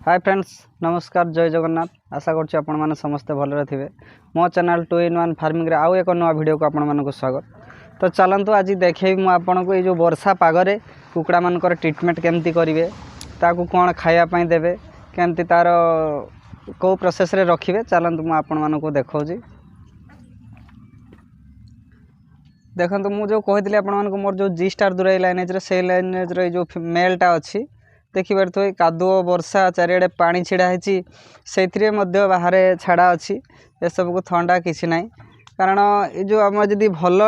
Hi friends, नमस्कार, जय जगन्नाथ। आशा करछि आपण माने समस्त भलरे थिबे। मो चैनल 2 in 1 फार्मिंग रे आउ एक नवा वीडियो को आपण मानको स्वागत। तो चलंतु आज देखेबी मु आपण को ए जो वर्षा पागरे कुकुड़ा मानकर ट्रीटमेंट केमती करिवे, ताकू कोन खाया पई देबे, केमती तार को प्रोसेस रे रखिबे। चलंतु मु आपण मानको देखौजी। देखंतु मु जो कहितली आपण मानको मोर जो जी स्टार दुराई लाइनेज रे से लाइनेज रे जो मेलटा अछि देखिबार तो कादुओ वर्षा चारिड़े पानी छिड़ा है बाहर छाड़ा अच्छी ए सब को थंडा किसी ना कारण ये जो आम जदि भल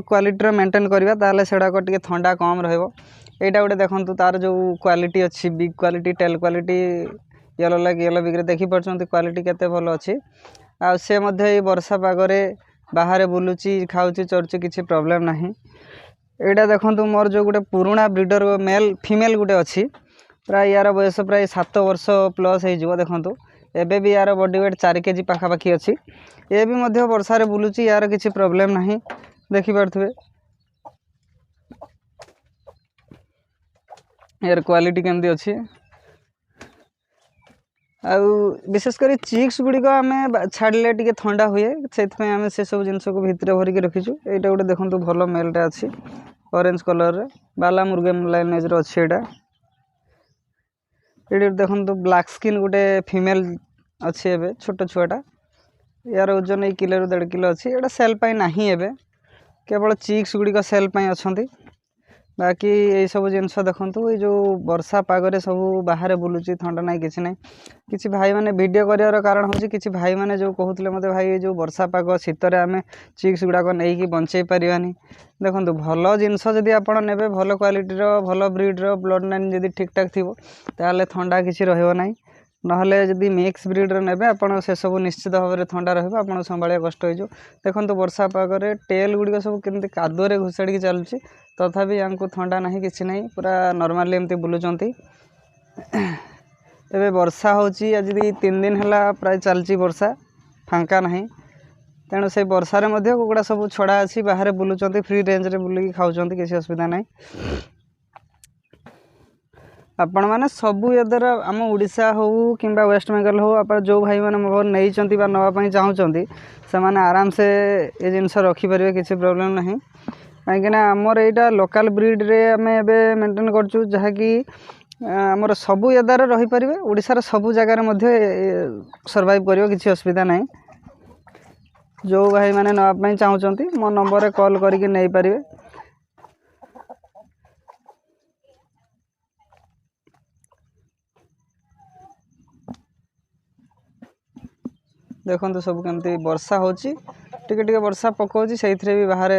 क्वालिटी मेंटेन करवा ताले सेडाक टिके थंडा कम रहिबो। एटा गोटे देखंतु तार जो क्वालिटी अच्छी big quality tail quality yellow like yellow big रे देखि परछंती क्वालिटी केते भल अच्छी। आ से मध्ये वर्षा पागरे बाहर बुलुची खाउची चरची किसी प्रॉब्लम नहीं। एटा देखंतु मोर जो गोटे पुराना ब्रीडर मेल फीमेल गोटे अच्छी प्राय यार बयस प्राय 7 वर्ष प्लस हो देखु एवं भी यार बॉडी वेट 4 kg पाखापाखि अच्छी। ये भी मध्य वर्षार बुलूची यार किसी प्रॉब्लम नहीं देखिपे। यार क्वालिटी केमती अच्छी विशेषकर चिक्स गुड़िक आम छाड़े टे थंडा हुए से आम से सब जिन को भितर भरिक रखीचु। यहाँ गोटे देखो भल मेलटा अच्छी ऑरेंज कलर रे बाला मुर्गे लाइनेज अच्छी। एटा ये देखो ब्लैक स्किन गोटे फीमेल अच्छी एवं छोट छुआटा यार ओजन 1 किलो 1.5 किलो अच्छी। यहाँ सेल नहीं एवं केवल चिक्स गुड़िक सेल अच्छा। बाकी ये सब जिनस देखु ये जो वर्षा पागरे सब बाहर बुलूची थंडा ना कि ना कि भाई मैंने वीडियो कर कारण हूँ कि भाई मैंने जो कहते मत भाई जो वर्षा पाग शीतर आम चिक्स गुड़ाक नहीं बंचे पारानी देखो भल जिनस जदि आप ने भल क्वालिटीर भल ब्रीड्र ब्लड लाइन जदि ठीक ठाक थी ताल थंडा किसी रही नहले जदि मिक्स ब्रीड्र ने आप से सब निश्चित भाव में थंडा रहा संभालिया कष्ट हो। देखो वर्षा पागरे टेल गुड़िक सब केमती कादुरे घुसाड़ी चलुची तथापि यहाँ थंडा ना कि ना पूरा नॉर्मली एमती बुलूचंती। एबे वर्षा होची आज 3 दिन है प्राय चलची वर्षा फांका नहीं तेणु से वर्षार कुकुड़ा सब छड़ा अच्छी बाहर बुलूचंती फ्री रेंज रे बुलिकी खाऊंती किसी असुविधा नहीं। आपण मैंने सबू एदर आम ओडिशा हो कि वेस्ट बेंगल हो आप जो भाई मैंने मोबाइल नहीं नापी चाहूँगी से मैंने आराम से ये जिनस रखिपारे किसी प्रॉब्लम नहीं कहीं आमर यहाँ लोकल ब्रीड रे आम एवं मेंटेन करचु जहाँकि आमर सबू एदार रही पारे ओडिशार सबू जगार सर्वाइव कर किसी असुविधा नहीं। जो भाई मैंने नापी चाहूँगी मो नंबर कॉल करके नहीं पारे। देखो सब केमती वर्षा होची टिके टिके वर्षा पकाउची से भी बाहर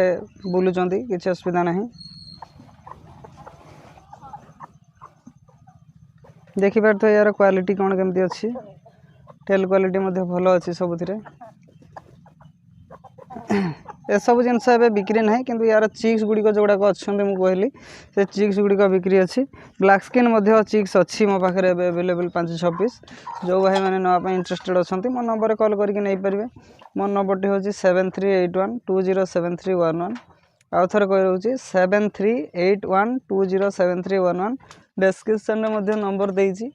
बुलूचंती किसी असुविधा नहीं। देखिपार तो यार क्वालिटी कौन केमती अच्छी टेल क्वालिटी भल अच्छी सबुथिरे। ए सब जिनस बिक्री ना कि यार चिक्स गुड़िक जोड़ाक अच्छा मुझे कहली से चिक्स गुड़िक बिक्री अच्छी। ब्लैक स्किन चिक्स अच्छी मो पाखे अवेलेबल 5-6 पीस। जो भाई मैंने नापी इंटरेस्टेड अच्छा मो नंबर कॉल करके नहीं पारे। मो नंबर हूँ 7381207311 आउ थे कही 7381207311 डिस्क्रिप्शन में नंबर देती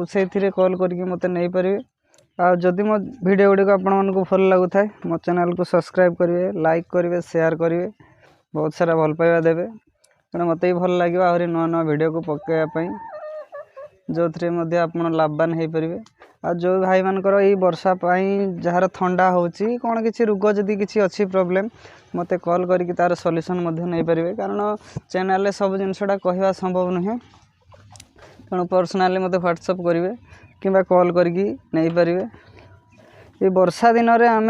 से कॉल करके मत नहीं पारे। जदि मो वीडियो गुड़िक आपको भल लगू थाए मो चैनल को सब्सक्राइब करेंगे लाइक करेंगे शेयर करेंगे बहुत सारा भल पाइबा देवे तेना मत भी भल लगे आहरी नुआ नुआ वीडियो को पकाइवाई जो थे आप लाभवान हो पारे। आ जो भाई मानकर ये वर्षा जार थंडा होची कौन किसी रोग जदि किसी अच्छी प्रॉब्लम मत कॉल करके तार सॉल्यूशन नहीं पारे कारण चैनल सब जिनसटा कहवा संभव नुहे तेणु पर्सनाली मत व्हाट्सअप करेंगे कि कॉल करके नहीं पारे। ये वर्षा दिन में आम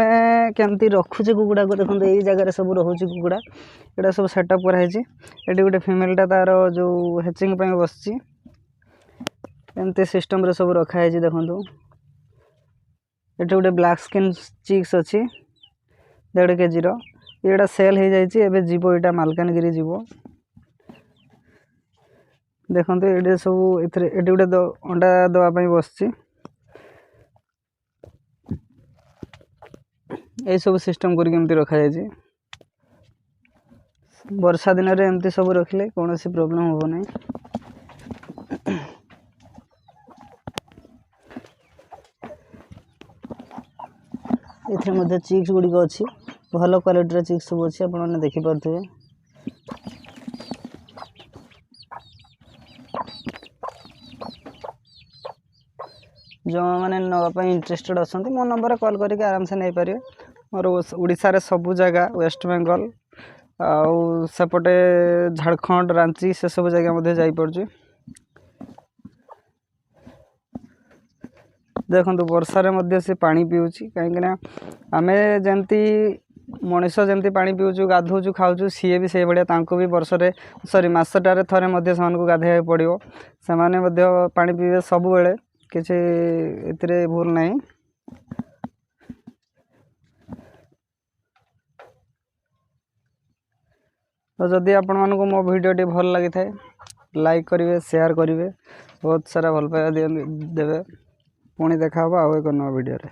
केमती रखुचे कुकुड़ा को देखो यही जगह सब रोचे कुकुड़ा यहाँ सब सेटअप कराई ये गोटे फीमेलटा तार जो हैचिंग बस एमती सिस्टम रे सब रखाई देखो ये गोटे ब्लैक स्किन चिक्स अच्छी 1.5 kg ये सेल हो जाए जीव यहाँ मालकानगिरी जीव। देखो ये सब ये गोटे अंडा देवाई बस ये सब सिस्टम करके रखा जाए। वर्षा दिन में एमती सब रखिले कौन सी प्रॉब्लम हो नहीं। ये चिक्स गुड़िक अच्छी भल क्वालिटी चिक्स सब अच्छी आपने देखिपे। जो मैंने नापी इंटरेस्टेड अच्छा मो नंबर कॉल करके आराम से नहीं पारे। मोर ओडिशा रे सब जगह वेस्ट बेंगल आउ सेपटे झारखंड रांची से सब जगह मध्य जाई पड़छु। देखो वर्षार मध्य से पानी पीऊँच कहीं आम जमती मनीष जमती पानी पीऊँ गाधौचु खाऊँ सी भी से भाया भी वर्ष सॉरी मसटारे थे से गाधे पड़ो से पानी पीवे सब बेले किसी ए भूल नहीं। तो जदि आपण मानक मो भिडियोटी भल लगी थाए लाइक करेंगे शेयर करेंगे बहुत सारा भल पाइबा देवे। पुणी देखा आउ एक नवा भिडियो रे।